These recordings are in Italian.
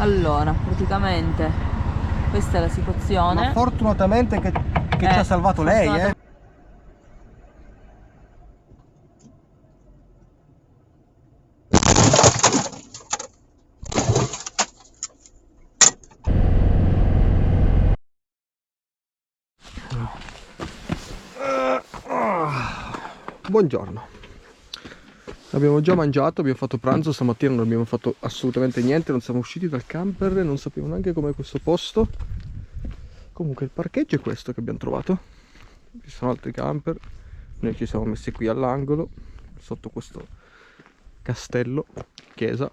Allora, praticamente questa è la situazione. Ma fortunatamente che ci ha salvato lei, Buongiorno. Abbiamo già mangiato, abbiamo fatto pranzo, stamattina non abbiamo fatto assolutamente niente, non siamo usciti dal camper, non sappiamo neanche com'è questo posto. Comunque il parcheggio è questo che abbiamo trovato. Ci sono altri camper, noi ci siamo messi qui all'angolo, sotto questo castello, chiesa,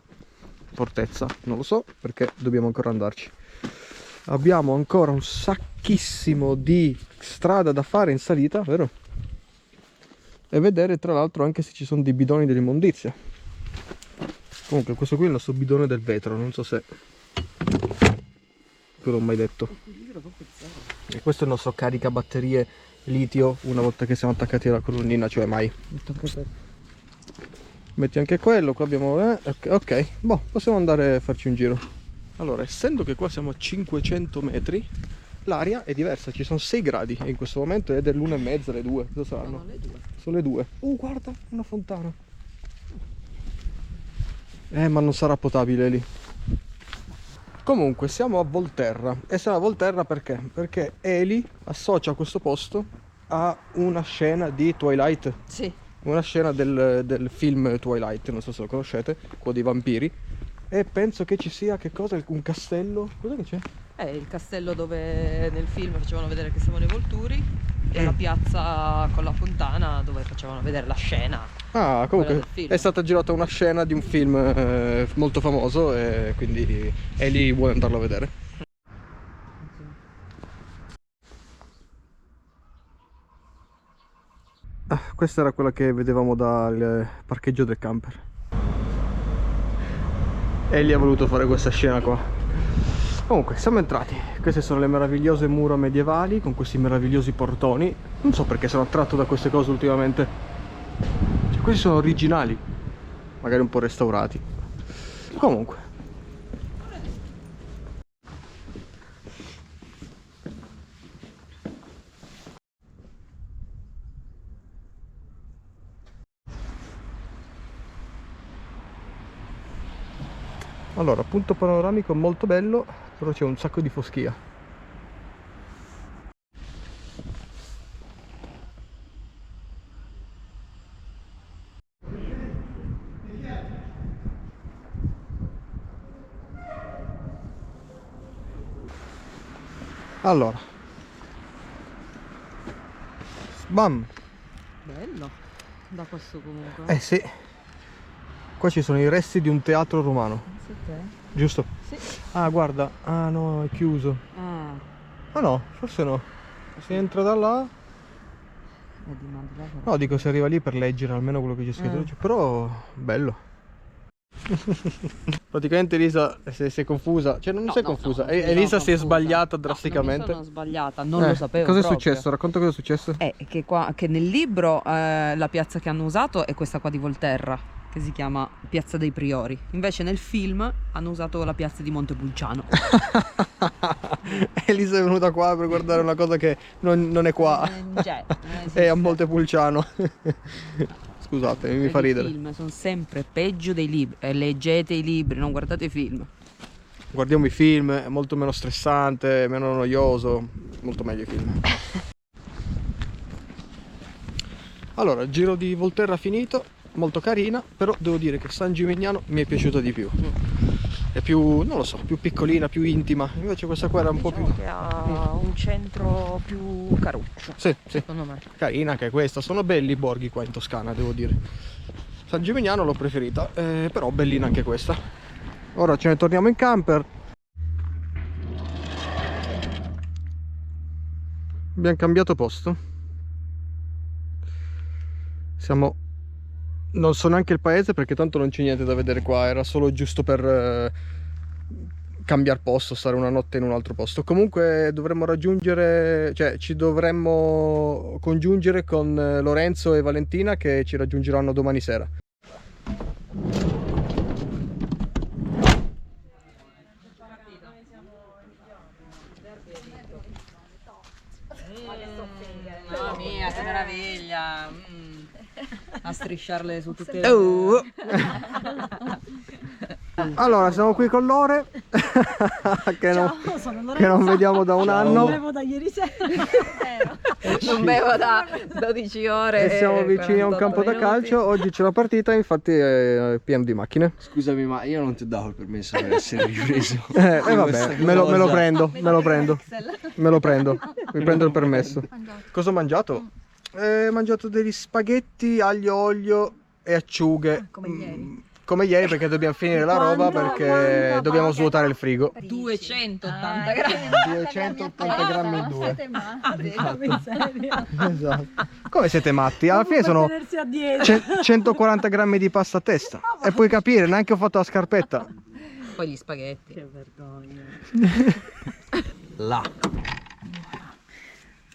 fortezza, non lo so perché dobbiamo ancora andarci. Abbiamo ancora un sacchissimo di strada da fare in salita, vero? E vedere tra l'altro anche se ci sono dei bidoni dell'immondizia. Comunque questo qui è il nostro bidone del vetro, non so se ve l'ho mai detto. E questo è il nostro caricabatterie litio una volta che siamo attaccati alla colonnina, cioè mai. Metti anche quello, qua abbiamo... ok, boh, possiamo andare a farci un giro. Allora, essendo che qua siamo a 500 metri, l'aria è diversa, ci sono 6 gradi in questo momento ed è l'1:30, le 2, cosa saranno? Sono le 2. Sono le 2. Guarda, una fontana. Ma non sarà potabile lì. Comunque, siamo a Volterra. E siamo a Volterra perché? Perché Eli associa questo posto a una scena di Twilight. Sì. Una scena del film Twilight, non so se lo conoscete, quello dei vampiri. E penso che ci sia, che cosa? Un castello? Cos'è che c'è? È il castello dove nel film facevano vedere che siamo nei Volturi e la piazza con la fontana dove facevano vedere la scena. Ah, comunque del film. è stata girata una scena di un film molto famoso e quindi Eli vuole andarlo a vedere. Questa era quella che vedevamo dal parcheggio del camper. Eli ha voluto fare questa scena qua. Comunque siamo entrati, queste sono le meravigliose mura medievali con questi meravigliosi portoni. Non so perché sono attratto da queste cose ultimamente, cioè, questi sono originali, magari un po' restaurati. Comunque allora, punto panoramico molto bello, però c'è un sacco di foschia. Allora, bam! Bello da questo comunque. Eh sì, qua ci sono i resti di un teatro romano, Sì, te? giusto? Sì. Ah, guarda, ah no, è chiuso. Ah, Ah no, forse no. Si entra da là. No, dico se arriva lì per leggere almeno quello che c'è scritto. Però bello. Praticamente Elisa si è confusa. Cioè non si è confusa. Elisa si è sbagliata drasticamente. No, non mi sono sbagliata, non lo sapevo Cosa è proprio. successo? Racconta cosa è successo. Che nel libro la piazza che hanno usato è questa qua di Volterra, che si chiama Piazza dei Priori. Invece nel film hanno usato la piazza di Montepulciano. Elisa è venuta qua per guardare una cosa che non è qua. È a Montepulciano. Scusate, mi fa ridere. I film sono sempre peggio dei libri. Leggete i libri, non guardate i film. Guardiamo i film, è molto meno stressante, meno noioso, molto meglio i film. Allora, il giro di Volterra finito, molto carina, però devo dire che San Gimignano mi è piaciuta di più. È più, non lo so, più piccolina, più intima. Invece questa qua era un po' più... che ha un centro più caruccio. Sì, secondo me. Carina anche questa, sono belli i borghi qua in Toscana, devo dire. San Gimignano l'ho preferita, però bellina anche questa. Ora ce ne torniamo in camper. Abbiamo cambiato posto. Siamo... non so neanche il paese perché tanto non c'è niente da vedere qua, era solo giusto per cambiare posto, stare una notte in un altro posto. Comunque dovremmo raggiungere, cioè ci dovremmo congiungere con Lorenzo e Valentina che ci raggiungeranno domani sera. Mamma mia, che meraviglia! A strisciarle su tutte le... Allora, siamo qui con Lore, che non vediamo da un anno. Non bevo da ieri sera. Non bevo da 12 ore. E siamo vicini a un campo da calcio. Oggi c'è la partita, infatti è pieno di macchine. Scusami, ma io non ti ho dato il permesso per essere ripreso. Vabbè, me lo prendo. Mi prendo il permesso. Cosa ho mangiato? Ho mangiato degli spaghetti, aglio, olio e acciughe. Come ieri perché dobbiamo finire la roba perché dobbiamo svuotare il frigo. 280 grammi. 280 grammi in due. Esatto. Come siete matti? Alla fine sono 140 grammi di pasta a testa. E puoi capire, neanche ho fatto la scarpetta. Poi gli spaghetti. Che vergogna. Là.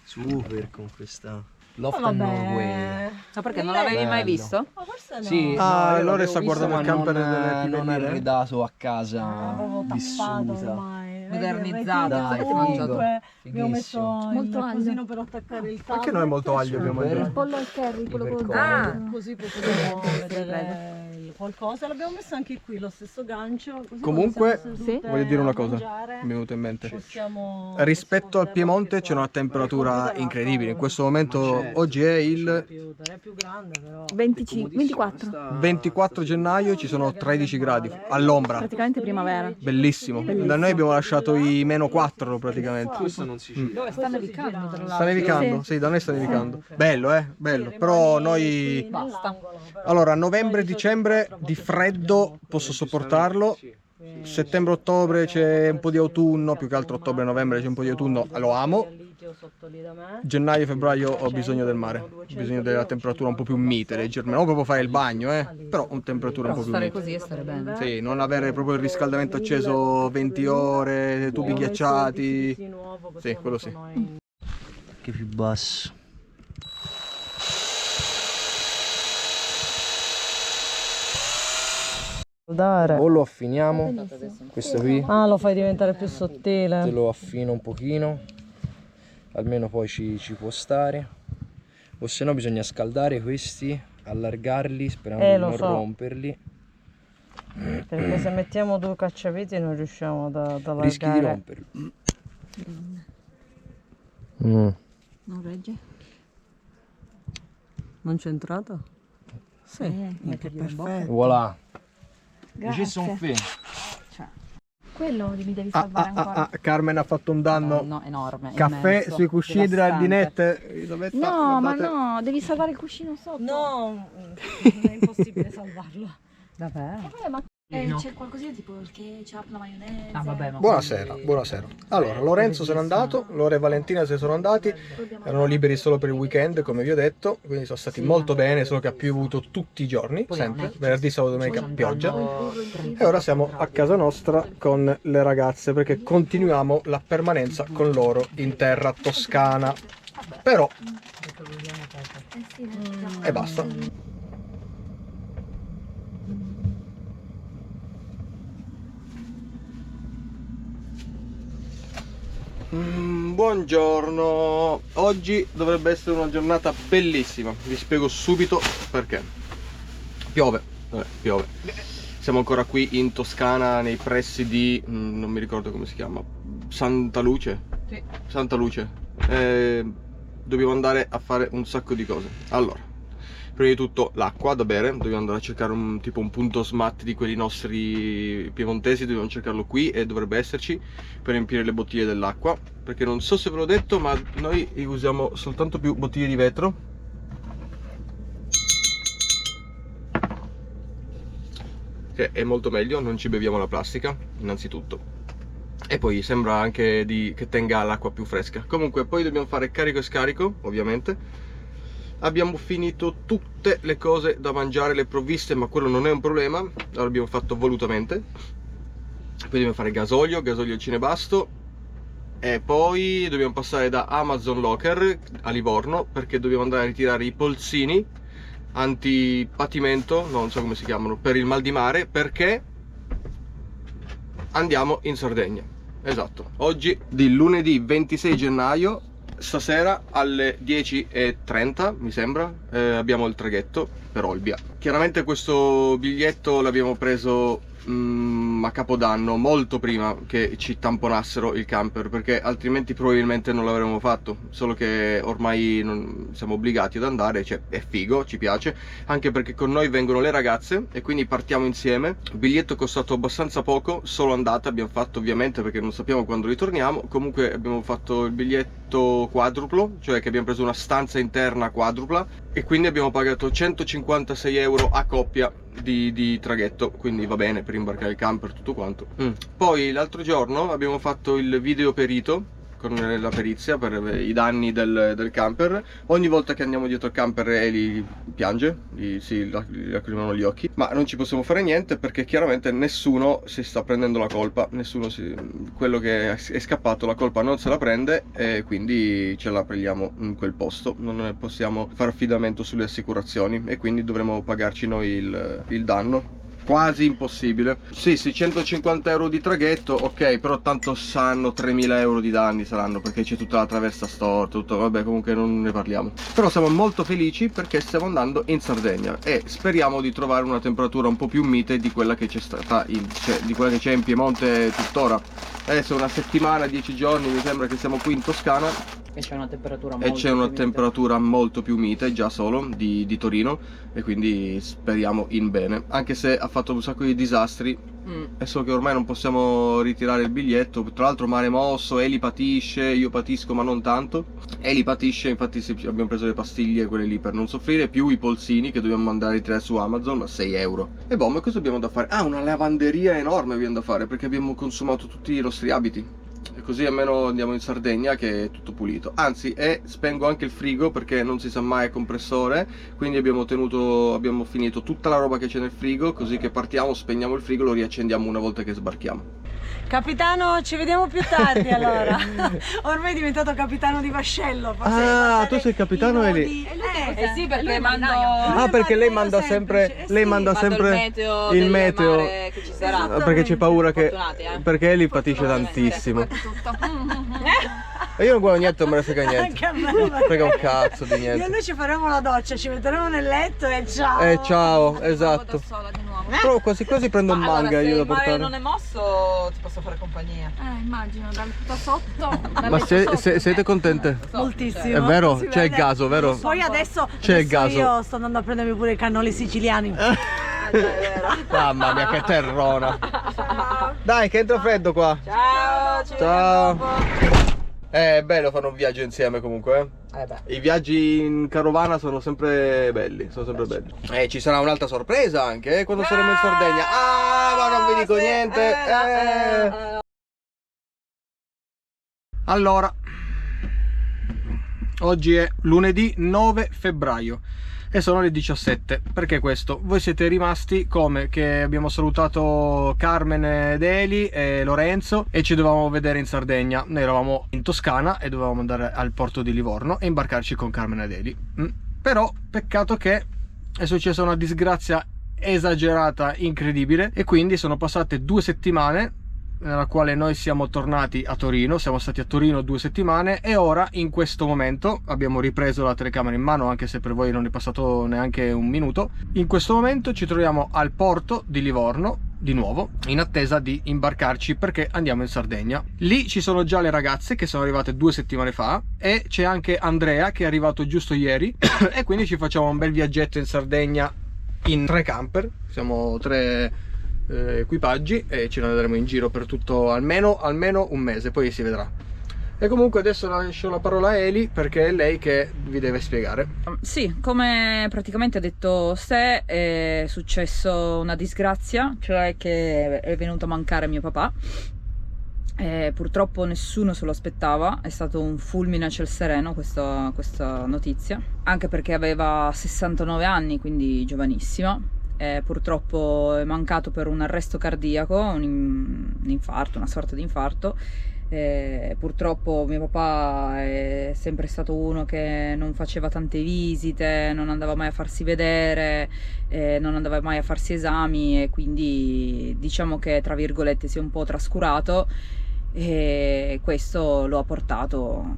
Super con questa Loft Norway. Ma perché non l'avevi mai visto? Ma forse no. Sì, Ah, io Lore l'avevo sta visto, guardando il ma camper delle non pipelline. arredato a casa, Avevo tappato vissuta. ormai. Modernizzato. Dai, Comunque figo. abbiamo messo Molto il aglio. cosino per attaccare il tavolo. Anche noi molto aglio abbiamo Super. mangiato. Il pollo al curry, quello con lo Ipercomodo. zucchero. Così possiamo vedere qualcosa. L'abbiamo messo anche qui, lo stesso gancio. Così Comunque, quando siamo sedute voglio dire una a cosa, mangiare, mi è venuta in mente. possiamo- Rispetto al possiamo Piemonte poterlo c'è una anche qua. temperatura incredibile. In questo momento, certo. oggi è il È più grande però. 24, 24 gennaio, ci sono 13 gradi all'ombra. praticamente primavera. Bellissimo. Da noi abbiamo lasciato i -4 praticamente. Questo non si scende. Dove sta nevicando tra l'altro? Sta nevicando? Sì, da noi sta nevicando. Bello, bello. Però noi... Basta. Allora, novembre, dicembre di freddo posso sopportarlo. Settembre-ottobre c'è un po' di autunno, più che altro ottobre-novembre c'è un po' di autunno, lo amo. Gennaio-febbraio ho bisogno del mare, ho bisogno della temperatura un po' più mite, leggermente. Non proprio fare il bagno, però una temperatura un po' più Stare mite. così e stare bene. Sì, non avere proprio il riscaldamento acceso 20 ore, tubi ghiacciati. Sì, quello sì. Che più basso. O lo affiniamo, questo qui, Ah, lo fai diventare più sottile. te lo affino un pochino, almeno poi ci può stare. O se no bisogna scaldare questi, allargarli sperando di lo non so. romperli. Perché se mettiamo due cacciaviti non riusciamo ad allargare. Rischi di romperli. Non regge? Non c'è entrato? Sì, che perfetto. Voilà. Grazie. Ci sono fe. Quello mi devi salvare ancora. Carmen ha fatto un danno. No, enorme. Caffè immenso, sui cuscini della devastante. Ardinette. Elisabetta, No, ma guardate. no, devi salvare il cuscino sotto. No, è impossibile salvarlo. Davvero? Ma c'è qualcosina tipo il ketchup, la maionese. Ah, vabbè, ma Buonasera, buonasera. Allora, Lorenzo se n'è andato, Lore e Valentina se sono andati, erano liberi solo per il weekend, come vi ho detto, quindi sono stati molto bene, solo che ha piovuto tutti i giorni, sempre, venerdì, sabato, domenica, pioggia. E ora siamo a casa nostra con le ragazze, perché continuiamo la permanenza con loro in terra toscana. Però, e basta. Buongiorno, oggi dovrebbe essere una giornata bellissima, vi spiego subito perché. Piove, piove. Siamo ancora qui in Toscana, nei pressi di, non mi ricordo come si chiama, Santa Luce? Sì. Santa Luce. Dobbiamo andare a fare un sacco di cose. Allora, prima di tutto l'acqua da bere, dobbiamo andare a cercare un punto SMAT di quelli nostri piemontesi, dobbiamo cercarlo qui e dovrebbe esserci per riempire le bottiglie dell'acqua, perché non so se ve l'ho detto ma noi usiamo soltanto più bottiglie di vetro, che è molto meglio, non ci beviamo la plastica innanzitutto, e poi sembra anche che tenga l'acqua più fresca. Comunque poi dobbiamo fare carico e scarico, ovviamente. Abbiamo finito tutte le cose da mangiare, le provviste, ma quello non è un problema, l'abbiamo fatto volutamente. Poi dobbiamo fare gasolio e cinebasto, e poi dobbiamo passare da Amazon Locker a Livorno perché dobbiamo andare a ritirare i polsini antipatimento, non so come si chiamano, per il mal di mare, perché andiamo in Sardegna. Esatto, oggi di lunedì 26 gennaio stasera alle 10:30 mi sembra abbiamo il traghetto per Olbia. Chiaramente questo biglietto l'abbiamo preso a Capodanno, molto prima che ci tamponassero il camper, perché altrimenti probabilmente non l'avremmo fatto, solo che ormai non siamo obbligati ad andare, cioè è figo, ci piace, anche perché con noi vengono le ragazze e quindi partiamo insieme. Il biglietto è costato abbastanza poco, solo andata abbiamo fatto ovviamente perché non sappiamo quando ritorniamo. Comunque abbiamo fatto il biglietto quadruplo, cioè che abbiamo preso una stanza interna quadrupla e quindi abbiamo pagato 156 euro a coppia di traghetto, quindi va bene per imbarcare il camper, tutto quanto. Poi l'altro giorno abbiamo fatto il video perito con la perizia per i danni del camper. Ogni volta che andiamo dietro al camper Eli piange, si lacrimano gli occhi, ma non ci possiamo fare niente perché chiaramente nessuno si sta prendendo la colpa, quello che è scappato la colpa non se la prende e quindi ce la prendiamo in quel posto. Non possiamo fare affidamento sulle assicurazioni e quindi dovremo pagarci noi il danno. Quasi impossibile. Sì, 150 euro di traghetto, ok, però tanto sanno 3000 euro di danni saranno perché c'è tutta la traversa storta, tutto, vabbè, comunque non ne parliamo. Però siamo molto felici perché stiamo andando in Sardegna e speriamo di trovare una temperatura un po' più mite di quella che c'è stata di quella che c'è in Piemonte tuttora. Adesso una settimana, 10 giorni mi sembra che siamo qui in Toscana. E c'è una temperatura molto più mite già solo di Torino e quindi speriamo in bene, anche se ha fatto un sacco di disastri. È solo che ormai non possiamo ritirare il biglietto, tra l'altro mare mosso, Eli patisce, io patisco ma non tanto. Eli patisce, infatti abbiamo preso le pastiglie, quelle lì per non soffrire, più i polsini che dobbiamo mandare a ritirare su Amazon, ma 6 euro. E boh, ma cosa abbiamo da fare? Ah, una lavanderia enorme abbiamo da fare perché abbiamo consumato tutti i nostri abiti. E così almeno andiamo in Sardegna che è tutto pulito. Anzi, spengo anche il frigo perché non si sa mai il compressore, quindi abbiamo finito tutta la roba che c'è nel frigo, così che partiamo, spegniamo il frigo, lo riaccendiamo una volta che sbarchiamo. Capitano, ci vediamo più tardi allora. Ormai è diventato capitano di vascello. Ah, tu sei il capitano e lì. Sì, perché mando. Ah, perché lei manda sempre il meteo che ci sarà. perché c'è paura che perché Eli patisce tantissimo. E io non guardo niente, non me ne frega niente. Frega un cazzo di niente. Io e lui ci faremo la doccia, ci metteremo nel letto e ciao. Ciao, esatto. Però quasi quasi prendo un manga io da portare. Se il mare non è mosso ti posso fare compagnia. Immagino, da sotto. Ma siete contente? Moltissimo. È vero? Si C'è il vede. gaso, vero? Poi adesso il gaso. io sto andando a prendermi pure i cannoli siciliani. Mamma mia, che terrona. Dai, che entra freddo qua. Ciao, Ciao. È bello fare un viaggio insieme comunque. I viaggi in carovana sono sempre belli, belli. Ci sarà un'altra sorpresa anche quando saremo in Sardegna. Ah, ma non vi dico niente. Allora, oggi è lunedì 9 febbraio e sono le 17. Perché questo? Voi siete rimasti come che abbiamo salutato Carmen ed Eli e Lorenzo e ci dovevamo vedere in Sardegna. Noi eravamo in Toscana e dovevamo andare al porto di Livorno e imbarcarci con Carmen ed Eli. Però peccato che è successa una disgrazia esagerata, incredibile, e quindi sono passate 2 settimane nella quale noi siamo tornati a Torino, siamo stati a Torino 2 settimane e ora in questo momento abbiamo ripreso la telecamera in mano, anche se per voi non è passato neanche un minuto. In questo momento ci troviamo al porto di Livorno di nuovo in attesa di imbarcarci perché andiamo in Sardegna. Lì ci sono già le ragazze che sono arrivate 2 settimane fa e c'è anche Andrea che è arrivato giusto ieri e quindi ci facciamo un bel viaggetto in Sardegna in 3 camper, siamo 3 equipaggi e ce ne andremo in giro per tutto almeno un mese, poi si vedrà. E comunque adesso lascio la parola a Eli perché è lei che vi deve spiegare. Sì, come praticamente ha detto Ste, è successo una disgrazia, cioè che è venuto a mancare mio papà. Purtroppo nessuno se lo aspettava, è stato un fulmine a ciel sereno questa notizia, anche perché aveva 69 anni, quindi giovanissimo. Purtroppo è mancato per un arresto cardiaco, un infarto, una sorta di infarto. Purtroppo mio papà è sempre stato uno che non faceva tante visite, non andava mai a farsi vedere, non andava mai a farsi esami e quindi diciamo che tra virgolette si è un po' trascurato e questo lo ha portato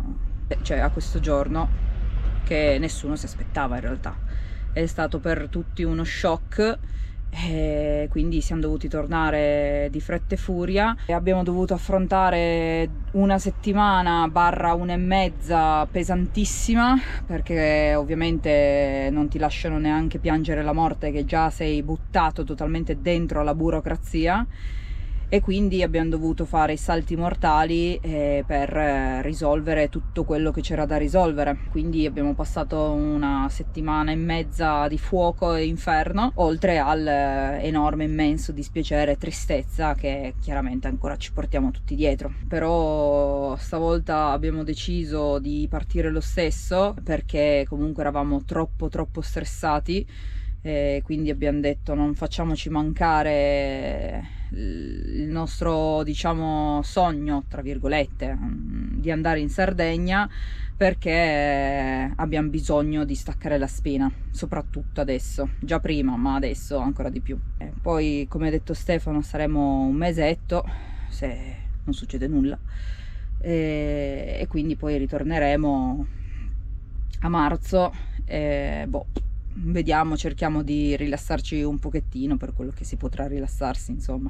cioè a questo giorno che nessuno si aspettava in realtà. È stato per tutti uno shock. E quindi siamo dovuti tornare di fretta e furia e abbiamo dovuto affrontare una settimana barra 1 e mezza pesantissima, perché ovviamente non ti lasciano neanche piangere la morte, che già sei buttato totalmente dentro alla burocrazia, e quindi abbiamo dovuto fare i salti mortali per risolvere tutto quello che c'era da risolvere. Quindi abbiamo passato 1 settimana e mezza di fuoco e inferno, oltre al enorme, immenso dispiacere e tristezza che chiaramente ancora ci portiamo tutti dietro. Però stavolta abbiamo deciso di partire lo stesso, perché comunque eravamo troppo stressati. Quindi abbiamo detto non facciamoci mancare il nostro, diciamo, sogno, tra virgolette, di andare in Sardegna, perché abbiamo bisogno di staccare la spina, soprattutto adesso, già prima ma adesso ancora di più. Poi, come ha detto Stefano, saremo un mesetto se non succede nulla, e quindi poi ritorneremo a marzo. Vediamo, cerchiamo di rilassarci un pochettino per quello che si potrà rilassarsi, insomma.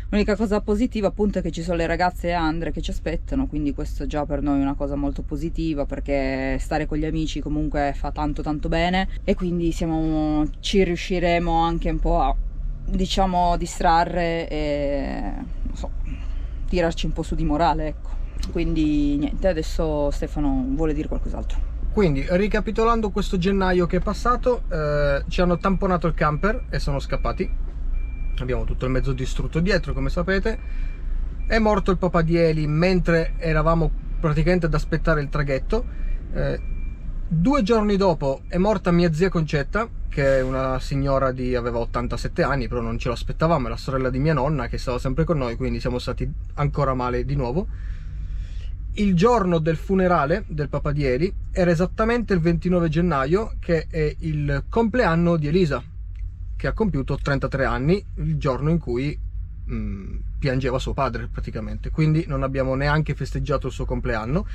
L'unica cosa positiva appunto è che ci sono le ragazze e Andre che ci aspettano, quindi questo già per noi è una cosa molto positiva, perché stare con gli amici comunque fa tanto bene, e quindi ci riusciremo anche un po' a, diciamo, distrarre e non so, tirarci un po' su di morale, ecco. Quindi niente, adesso Stefano vuole dire qualcos'altro. Quindi, ricapitolando questo gennaio che è passato, ci hanno tamponato il camper e sono scappati. Abbiamo tutto il mezzo distrutto dietro, come sapete. È morto il papà di Eli mentre eravamo praticamente ad aspettare il traghetto. 2 giorni dopo è morta mia zia Concetta, che è una signora aveva 87 anni, però non ce l'aspettavamo, è la sorella di mia nonna che stava sempre con noi, quindi siamo stati ancora male di nuovo. Il giorno del funerale del papà di Eli era esattamente il 29 gennaio, che è il compleanno di Elisa, che ha compiuto 33 anni, il giorno in cui piangeva suo padre praticamente, quindi non abbiamo neanche festeggiato il suo compleanno.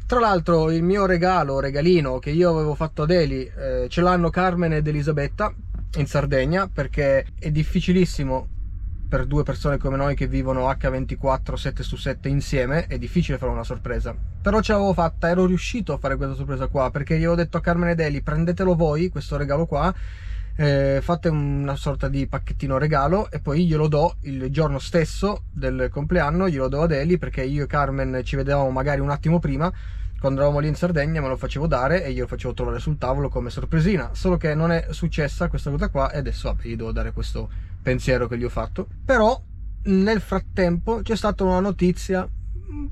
Tra l'altro il mio regalino che io avevo fatto ad Eli, ce l'hanno Carmen ed Elisabetta in Sardegna, perché è difficilissimo per 2 persone come noi che vivono H24 7/7 insieme, è difficile fare una sorpresa. Però ce l'avevo fatta, ero riuscito a fare questa sorpresa qua, perché gli avevo detto a Carmen ed Eli: prendetelo voi questo regalo qua, fate una sorta di pacchettino regalo e poi glielo do il giorno stesso del compleanno, glielo do ad Eli, perché io e Carmen ci vedevamo magari un attimo prima, quando eravamo lì in Sardegna me lo facevo dare e io lo facevo trovare sul tavolo come sorpresina. Solo che non è successa questa cosa qua, e adesso vabbè, gli devo dare questo pensiero che gli ho fatto. Però nel frattempo c'è stata una notizia un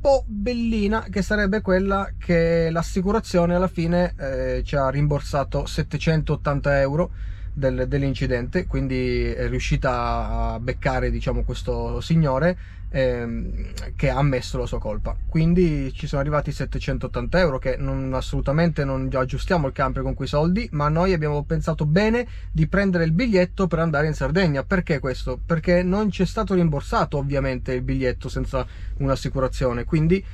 po' bellina, che sarebbe quella che l'assicurazione alla fine ci ha rimborsato 780 euro dell'incidente, quindi è riuscita a beccare, diciamo, questo signore che ha ammesso la sua colpa. Quindi ci sono arrivati 780 euro, che assolutamente non aggiustiamo il camper con quei soldi, ma noi abbiamo pensato bene di prendere il biglietto per andare in Sardegna. Perché questo? Perché non ci è stato rimborsato ovviamente il biglietto senza un'assicurazione, quindi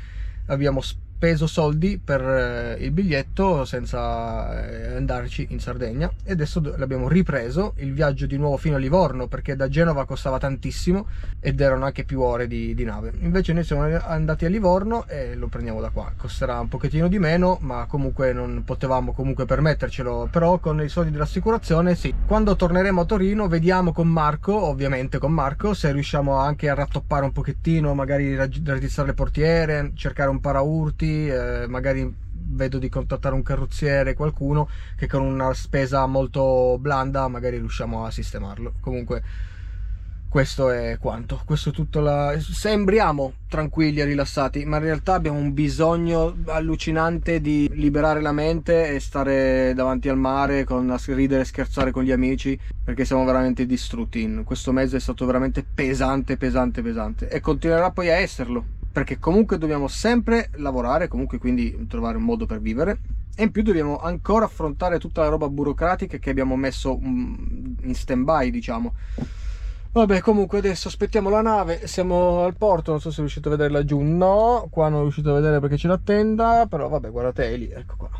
abbiamo speso soldi per il biglietto senza andarci in Sardegna, e adesso l'abbiamo ripreso il viaggio di nuovo fino a Livorno, perché da Genova costava tantissimo ed erano anche più ore di nave. Invece noi siamo andati a Livorno e lo prendiamo da qua. Costerà un pochettino di meno, ma comunque non potevamo comunque permettercelo, però con i soldi dell'assicurazione sì. Quando torneremo a Torino vediamo con Marco, ovviamente con Marco, se riusciamo anche a rattoppare un pochettino, magari raddrizzare le portiere, cercare un paraurti, magari vedo di contattare un carrozziere, qualcuno che con una spesa molto blanda magari riusciamo a sistemarlo. Comunque questo è quanto, questo è tutto. Sembriamo tranquilli e rilassati, ma in realtà abbiamo un bisogno allucinante di liberare la mente e stare davanti al mare, ridere e scherzare con gli amici, perché siamo veramente distrutti. Questo mese è stato veramente pesante e continuerà poi a esserlo, perché comunque dobbiamo sempre lavorare, comunque, quindi trovare un modo per vivere, e in più dobbiamo ancora affrontare tutta la roba burocratica che abbiamo messo in stand by, diciamo. Vabbè, comunque adesso aspettiamo la nave, siamo al porto, non so se riuscite a vedere laggiù, no, qua non riuscite a vedere perché c'è la tenda, però vabbè, guardate lì, ecco qua.